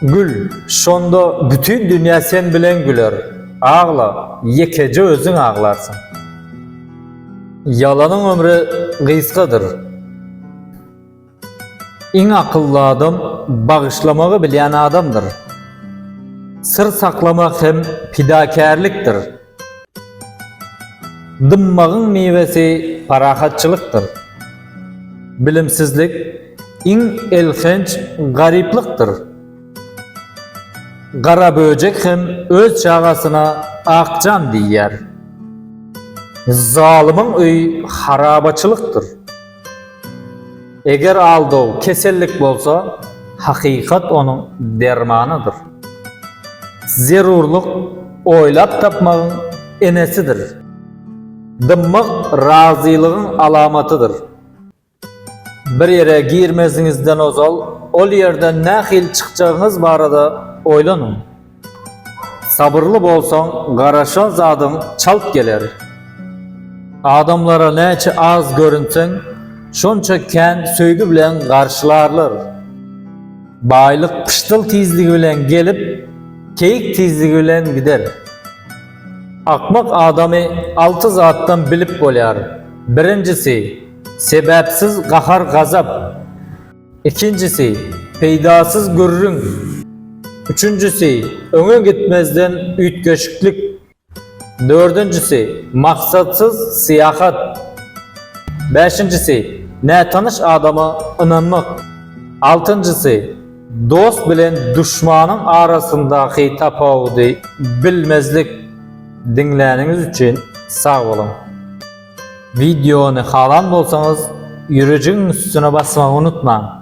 Gül, şonda bütün dünya sen bilen güler. Ağla, yekece özün ağlarsın. Yalanın ömrü gıyskadır. En akıllı adam bağışlamağı bilen adamdır. Sır saklamak hem fidakarlıktır. Dımmağın meyvesi parahatçılıktır. Bilimsizlik en elhenç garipliktir. Qara böcek hem öz çağasına akcan diyer. Zalimin öy harabaçılıktır. Eğer aldığı kesellik bolsa, hakikat onun dermanıdır. Zerurluk oylap tapmağın enesidir. Dımmak razılığın alamatıdır. Bir yere girmezinizden ozal, ol yerden nahil çıkacağınız barada oylanın. Sabırlı bolsan, garaşan zadın çalt gelir. Adamlara neçe az görünsen, şonça ken söygü bilen karşılarlar. Baylık pıştıl tizligi bilen gelip, keyik tizligi bilen gider. Akmak adamı altı zattan bilip bolyar. Birincisi, sebepsiz kahar gazap. İkincisi, peydasız gürrün. Üçüncüsü, öne gitmezden ütköşüklük. Dördüncüsü, maksatsız siyahat. Beşincisi, ne tanış adama inanmak. Altıncısı, dost bilen düşmanın arasındaki tapavudi bilmezlik. Dinlediğiniz için sağ olun. Videonu halan bolsanız, yürücünün üstüne basmayı unutmayın.